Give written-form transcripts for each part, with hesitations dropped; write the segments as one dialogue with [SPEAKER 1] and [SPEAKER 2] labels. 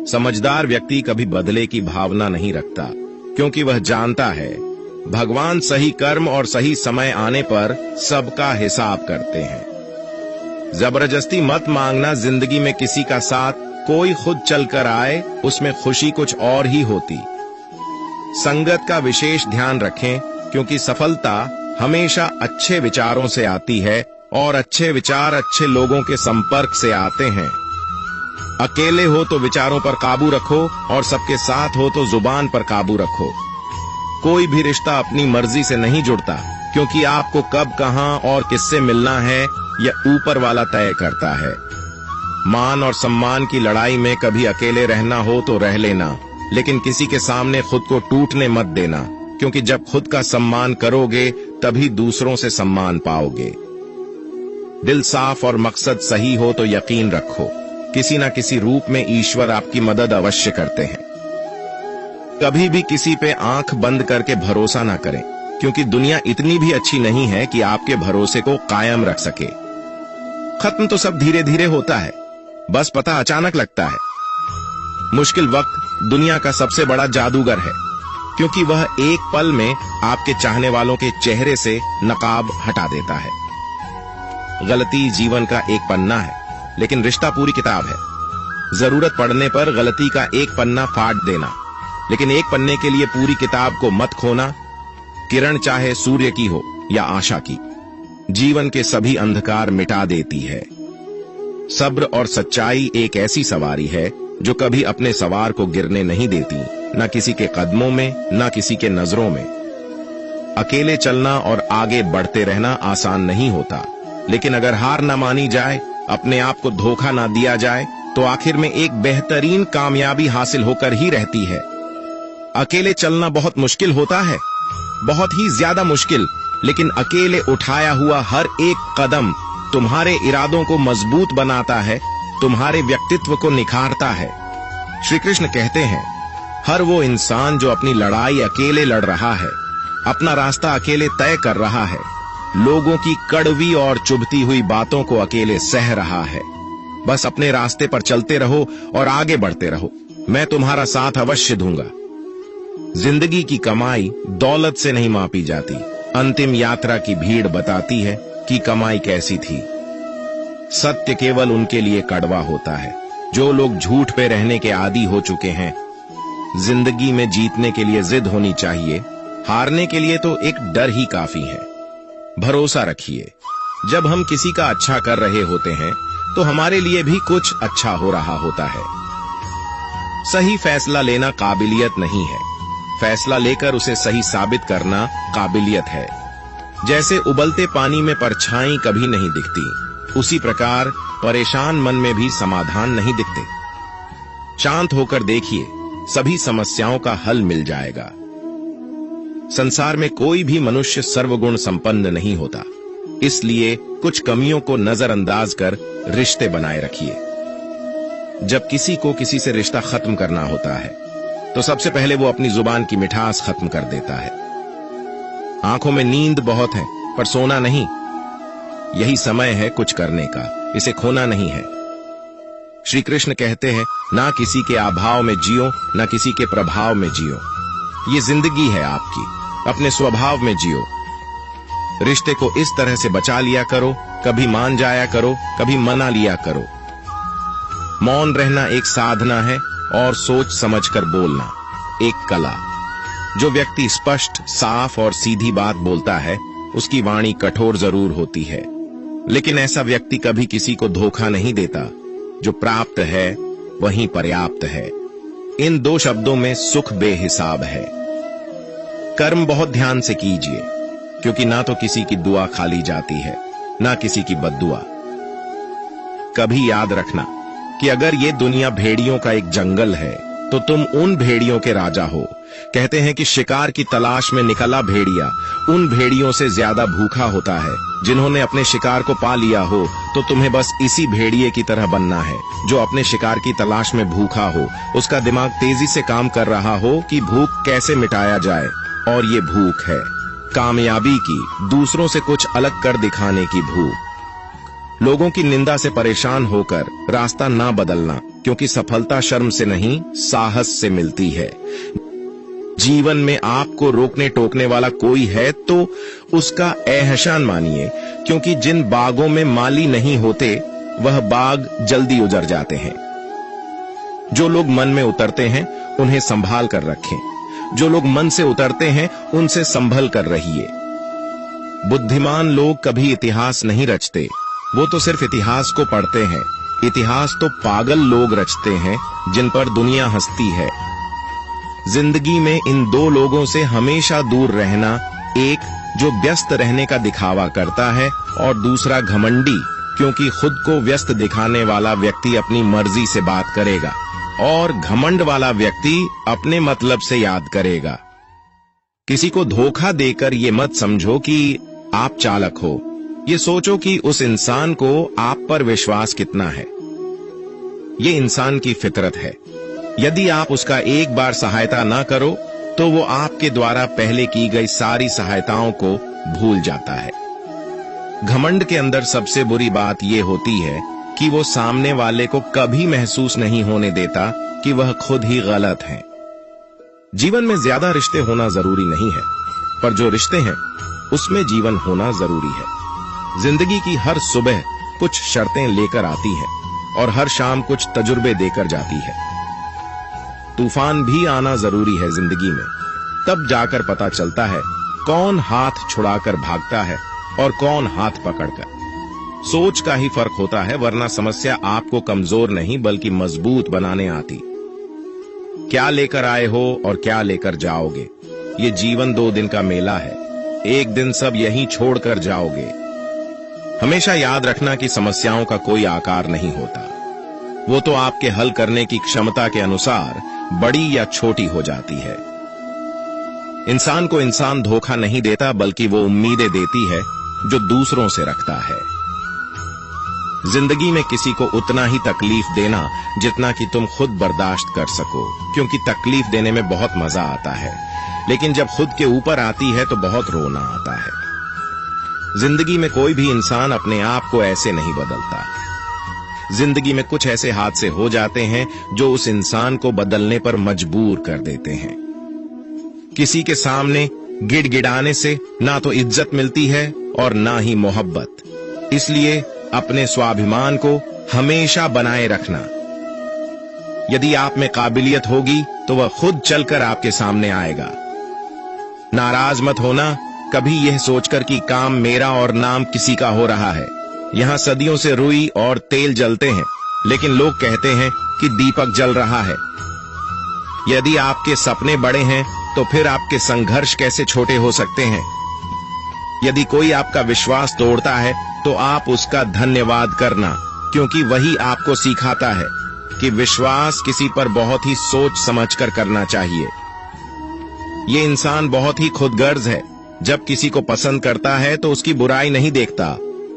[SPEAKER 1] समझदार व्यक्ति कभी बदले की भावना नहीं रखता, क्योंकि वह जानता है भगवान सही कर्म और सही समय आने पर सबका हिसाब करते हैं। जबरदस्ती मत मांगना जिंदगी में किसी का साथ, कोई खुद चलकर आए उसमें खुशी कुछ और ही होती। संगत का विशेष ध्यान रखें, क्योंकि सफलता हमेशा अच्छे विचारों से आती है और अच्छे विचार अच्छे लोगों के संपर्क से आते हैं। अकेले हो तो विचारों पर काबू रखो और सबके साथ हो तो जुबान पर काबू रखो। कोई भी रिश्ता अपनी मर्जी से नहीं जुड़ता, क्योंकि आपको कब कहां और किससे मिलना है यह ऊपर वाला तय करता है। मान और सम्मान की लड़ाई में कभी अकेले रहना हो तो रह लेना, लेकिन किसी के सामने खुद को टूटने मत देना, क्योंकि जब खुद का सम्मान करोगे तभी दूसरों से सम्मान पाओगे। दिल साफ और मकसद सही हो तो यकीन रखो, किसी न किसी रूप में ईश्वर आपकी मदद अवश्य करते हैं। कभी भी किसी पे आंख बंद करके भरोसा ना करें, क्योंकि दुनिया इतनी भी अच्छी नहीं है कि आपके भरोसे को कायम रख सके। खत्म तो सब धीरे धीरे होता है, बस पता अचानक लगता है। मुश्किल वक्त दुनिया का सबसे बड़ा जादूगर है, क्योंकि वह एक पल में आपके चाहने वालों के चेहरे से नकाब हटा देता है। गलती जीवन का एक पन्ना है, लेकिन रिश्ता पूरी किताब है। जरूरत पड़ने पर गलती का एक पन्ना फाड़ देना, लेकिन एक पन्ने के लिए पूरी किताब को मत खोना। किरण चाहे सूर्य की हो या आशा की, जीवन के सभी अंधकार मिटा देती है। सब्र और सच्चाई एक ऐसी सवारी है जो कभी अपने सवार को गिरने नहीं देती, न किसी के कदमों में न किसी के नजरों में। अकेले चलना और आगे बढ़ते रहना आसान नहीं होता, लेकिन अगर हार न मानी जाए, अपने आप को धोखा न दिया जाए, तो आखिर में एक बेहतरीन कामयाबी हासिल होकर ही रहती है। अकेले चलना बहुत मुश्किल होता है, बहुत ही ज्यादा मुश्किल, लेकिन अकेले उठाया हुआ हर एक कदम तुम्हारे इरादों को मजबूत बनाता है, तुम्हारे व्यक्तित्व को निखारता है। श्री कृष्ण कहते हैं, हर वो इंसान जो अपनी लड़ाई अकेले लड़ रहा है, अपना रास्ता अकेले तय कर रहा है, लोगों की कड़वी और चुभती हुई बातों को अकेले सह रहा है, बस अपने रास्ते पर चलते रहो और आगे बढ़ते रहो, मैं तुम्हारा साथ अवश्य दूंगा। जिंदगी की कमाई दौलत से नहीं मापी जाती, अंतिम यात्रा की भीड़ बताती है कि कमाई कैसी थी। सत्य केवल उनके लिए कड़वा होता है जो लोग झूठ पे रहने के आदी हो चुके हैं। जिंदगी में जीतने के लिए जिद होनी चाहिए, हारने के लिए तो एक डर ही काफी है। भरोसा रखिए, जब हम किसी का अच्छा कर रहे होते हैं तो हमारे लिए भी कुछ अच्छा हो रहा होता है। सही फैसला लेना काबिलियत नहीं है, फैसला लेकर उसे सही साबित करना काबिलियत है। जैसे उबलते पानी में परछाई कभी नहीं दिखती, उसी प्रकार परेशान मन में भी समाधान नहीं दिखते। शांत होकर देखिए, सभी समस्याओं का हल मिल जाएगा। संसार में कोई भी मनुष्य सर्वगुण संपन्न नहीं होता, इसलिए कुछ कमियों को नजरअंदाज कर रिश्ते बनाए रखिए। जब किसी को किसी से रिश्ता खत्म करना होता है तो सबसे पहले वो अपनी जुबान की मिठास खत्म कर देता है। आंखों में नींद बहुत है पर सोना नहीं। यही समय है कुछ करने का, इसे खोना नहीं है। श्री कृष्ण कहते हैं, ना किसी के अभाव में जियो, ना किसी के प्रभाव में जियो। ये जिंदगी है आपकी, अपने स्वभाव में जियो। रिश्ते को इस तरह से बचा लिया करो, कभी मान जाया करो, कभी मना लिया करो। मौन रहना एक साधना है और सोच समझकर बोलना एक कला। जो व्यक्ति स्पष्ट, साफ और सीधी बात बोलता है, उसकी वाणी कठोर जरूर होती है, लेकिन ऐसा व्यक्ति कभी किसी को धोखा नहीं देता। जो प्राप्त है वही पर्याप्त है। इन दो शब्दों में सुख बेहिसाब है। कर्म बहुत ध्यान से कीजिए, क्योंकि ना तो किसी की दुआ खाली जाती है, ना किसी की बद्दुआ। कभी याद रखना कि अगर ये दुनिया भेड़ियों का एक जंगल है तो तुम उन भेड़ियों के राजा हो। कहते हैं कि शिकार की तलाश में निकला भेड़िया उन भेड़ियों से ज्यादा भूखा होता है जिन्होंने अपने शिकार को पा लिया हो। तो तुम्हें बस इसी भेड़िए की तरह बनना है जो अपने शिकार की तलाश में भूखा हो। उसका दिमाग तेजी से काम कर रहा हो कि भूख कैसे मिटाया जाए, और ये भूख है कामयाबी की, दूसरों से कुछ अलग कर दिखाने की भूख। लोगों की निंदा से परेशान होकर रास्ता ना बदलना, क्योंकि सफलता शर्म से नहीं, साहस से मिलती है। जीवन में आपको रोकने टोकने वाला कोई है तो उसका एहसान मानिए, क्योंकि जिन बागों में माली नहीं होते वह बाग जल्दी उजड़ जाते हैं। जो लोग मन में उतरते हैं उन्हें संभाल कर रखें, जो लोग मन से उतरते हैं उनसे संभल कर रहिए। बुद्धिमान लोग कभी इतिहास नहीं रचते, वो तो सिर्फ इतिहास को पढ़ते हैं। इतिहास तो पागल लोग रचते हैं जिन पर दुनिया हंसती है। जिंदगी में इन दो लोगों से हमेशा दूर रहना, एक जो व्यस्त रहने का दिखावा करता है और दूसरा घमंडी, क्योंकि खुद को व्यस्त दिखाने वाला व्यक्ति अपनी मर्जी से बात करेगा और घमंड वाला व्यक्ति अपने मतलब से याद करेगा। किसी को धोखा देकर ये मत समझो कि आप चालाक हो, ये सोचो कि उस इंसान को आप पर विश्वास कितना है। ये इंसान की फितरत है। यदि आप उसका एक बार सहायता ना करो तो वो आपके द्वारा पहले की गई सारी सहायताओं को भूल जाता है। घमंड के अंदर सबसे बुरी बात ये होती है कि वो सामने वाले को कभी महसूस नहीं होने देता कि वह खुद ही गलत है। जीवन में ज्यादा रिश्ते होना जरूरी नहीं है, पर जो रिश्ते हैं उसमें जीवन होना जरूरी है। जिंदगी की हर सुबह कुछ शर्तें लेकर आती है और हर शाम कुछ तजुर्बे देकर जाती है। तूफान भी आना जरूरी है जिंदगी में, तब जाकर पता चलता है कौन हाथ छुड़ाकर भागता है और कौन हाथ पकड़कर। सोच का ही फर्क होता है, वरना समस्या आपको कमजोर नहीं बल्कि मजबूत बनाने आती। क्या लेकर आए हो और क्या लेकर जाओगे, ये जीवन 2 दिन का मेला है। एक दिन सब यहीं छोड़कर जाओगे। हमेशा याद रखना कि समस्याओं का कोई आकार नहीं होता, वो तो आपके हल करने की क्षमता के अनुसार बड़ी या छोटी हो जाती है। इंसान को इंसान धोखा नहीं देता बल्कि वो उम्मीदें देती है जो दूसरों से रखता है। जिंदगी में किसी को उतना ही तकलीफ देना जितना कि तुम खुद बर्दाश्त कर सको, क्योंकि तकलीफ देने में बहुत मजा आता है, लेकिन जब खुद के ऊपर आती है तो बहुत रोना आता है। जिंदगी में कोई भी इंसान अपने आप को ऐसे नहीं बदलता। जिंदगी में कुछ ऐसे हादसे हो जाते हैं जो उस इंसान को बदलने पर मजबूर कर देते हैं। किसी के सामने गिड़गिड़ाने से ना तो इज्जत मिलती है और ना ही मोहब्बत। इसलिए अपने स्वाभिमान को हमेशा बनाए रखना। यदि आप में काबिलियत होगी तो वह खुद चलकर आपके सामने आएगा। नाराज मत होना कभी यह सोचकर कि काम मेरा और नाम किसी का हो रहा है। यहाँ सदियों से रुई और तेल जलते हैं, लेकिन लोग कहते हैं कि दीपक जल रहा है। यदि आपके सपने बड़े हैं तो फिर आपके संघर्ष कैसे छोटे हो सकते हैं। यदि कोई आपका विश्वास तोड़ता है तो आप उसका धन्यवाद करना, क्योंकि वही आपको सिखाता है कि विश्वास किसी पर बहुत ही सोच समझकर करना चाहिए। ये इंसान बहुत ही खुदगर्ज है। जब किसी को पसंद करता है तो उसकी बुराई नहीं देखता,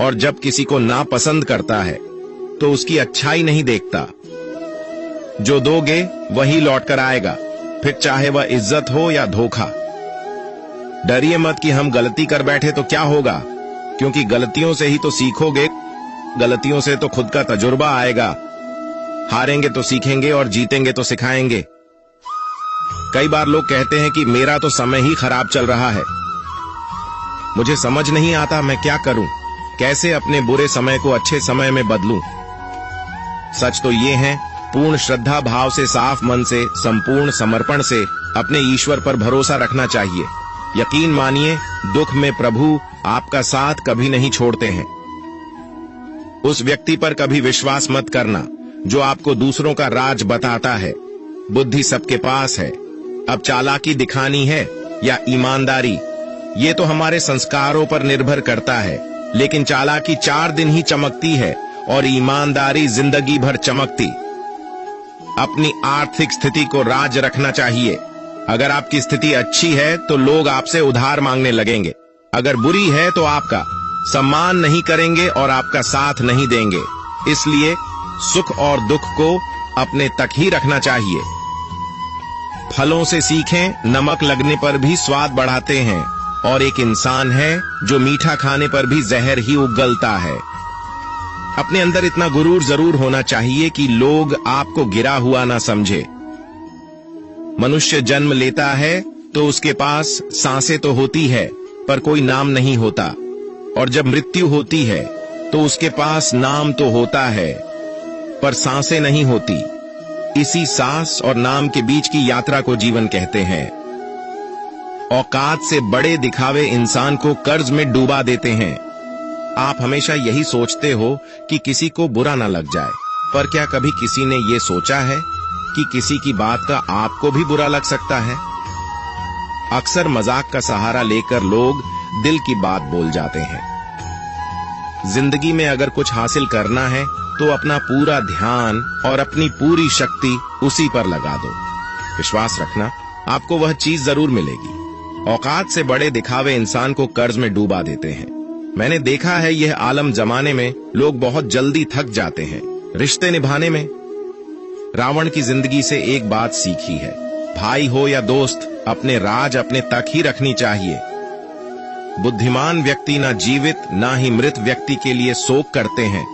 [SPEAKER 1] और जब किसी को नापसंद करता है तो उसकी अच्छाई नहीं देखता। जो दोगे वही लौटकर आएगा, फिर चाहे वह इज्जत हो या धोखा। डरिए मत कि हम गलती कर बैठे तो क्या होगा, क्योंकि गलतियों से ही तो सीखोगे। गलतियों से तो खुद का तजुर्बा आएगा। हारेंगे तो सीखेंगे और जीतेंगे तो सिखाएंगे। कई बार लोग कहते हैं कि मेरा तो समय ही खराब चल रहा है। मुझे समझ नहीं आता मैं क्या करूं, कैसे अपने बुरे समय को अच्छे समय में बदलूं। सच तो ये है, पूर्ण श्रद्धा भाव से, साफ मन से, संपूर्ण समर्पण से अपने ईश्वर पर भरोसा रखना चाहिए। यकीन मानिए, दुख में प्रभु आपका साथ कभी नहीं छोड़ते हैं। उस व्यक्ति पर कभी विश्वास मत करना जो आपको दूसरों का राज बताता है। बुद्धि सबके पास है, अब चालाकी दिखानी है या ईमानदारी, ये तो हमारे संस्कारों पर निर्भर करता है। लेकिन चालाकी 4 दिन ही चमकती है और ईमानदारी जिंदगी भर चमकती। अपनी आर्थिक स्थिति को राज रखना चाहिए। अगर आपकी स्थिति अच्छी है तो लोग आपसे उधार मांगने लगेंगे, अगर बुरी है तो आपका सम्मान नहीं करेंगे और आपका साथ नहीं देंगे। इसलिए सुख और दुख को अपने तक ही रखना चाहिए। फलों से सीखें, नमक लगने पर भी स्वाद बढ़ाते हैं, और एक इंसान है जो मीठा खाने पर भी जहर ही उगलता है। अपने अंदर इतना गुरूर जरूर होना चाहिए कि लोग आपको गिरा हुआ ना समझे। मनुष्य जन्म लेता है तो उसके पास सांसें तो होती है पर कोई नाम नहीं होता, और जब मृत्यु होती है तो उसके पास नाम तो होता है पर सांसें नहीं होती। इसी सांस और नाम के बीच की यात्रा को जीवन कहते हैं। औकात से बड़े दिखावे इंसान को कर्ज में डूबा देते हैं। आप हमेशा यही सोचते हो कि किसी को बुरा ना लग जाए, पर क्या कभी किसी ने यह सोचा है कि किसी की बात का आपको भी बुरा लग सकता है? अक्सर मजाक का सहारा लेकर लोग दिल की बात बोल जाते हैं। जिंदगी में अगर कुछ हासिल करना है तो अपना पूरा ध्यान और अपनी पूरी शक्ति उसी पर लगा दो। विश्वास रखना, आपको वह चीज जरूर मिलेगी। औकात से बड़े दिखावे इंसान को कर्ज में डूबा देते हैं। मैंने देखा है यह आलम जमाने में लोग बहुत जल्दी थक जाते हैं रिश्ते निभाने में। रावण की जिंदगी से एक बात सीखी है, भाई हो या दोस्त, अपने राज अपने तक ही रखनी चाहिए। बुद्धिमान व्यक्ति ना जीवित ना ही मृत व्यक्ति के लिए शोक करते हैं।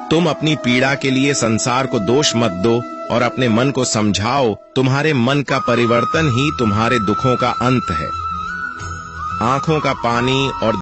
[SPEAKER 1] तुम अपनी पीड़ा के लिए संसार को दोष मत दो और अपने मन को समझाओ, तुम्हारे मन का परिवर्तन ही तुम्हारे दुखों का अंत है। आंखों का पानी और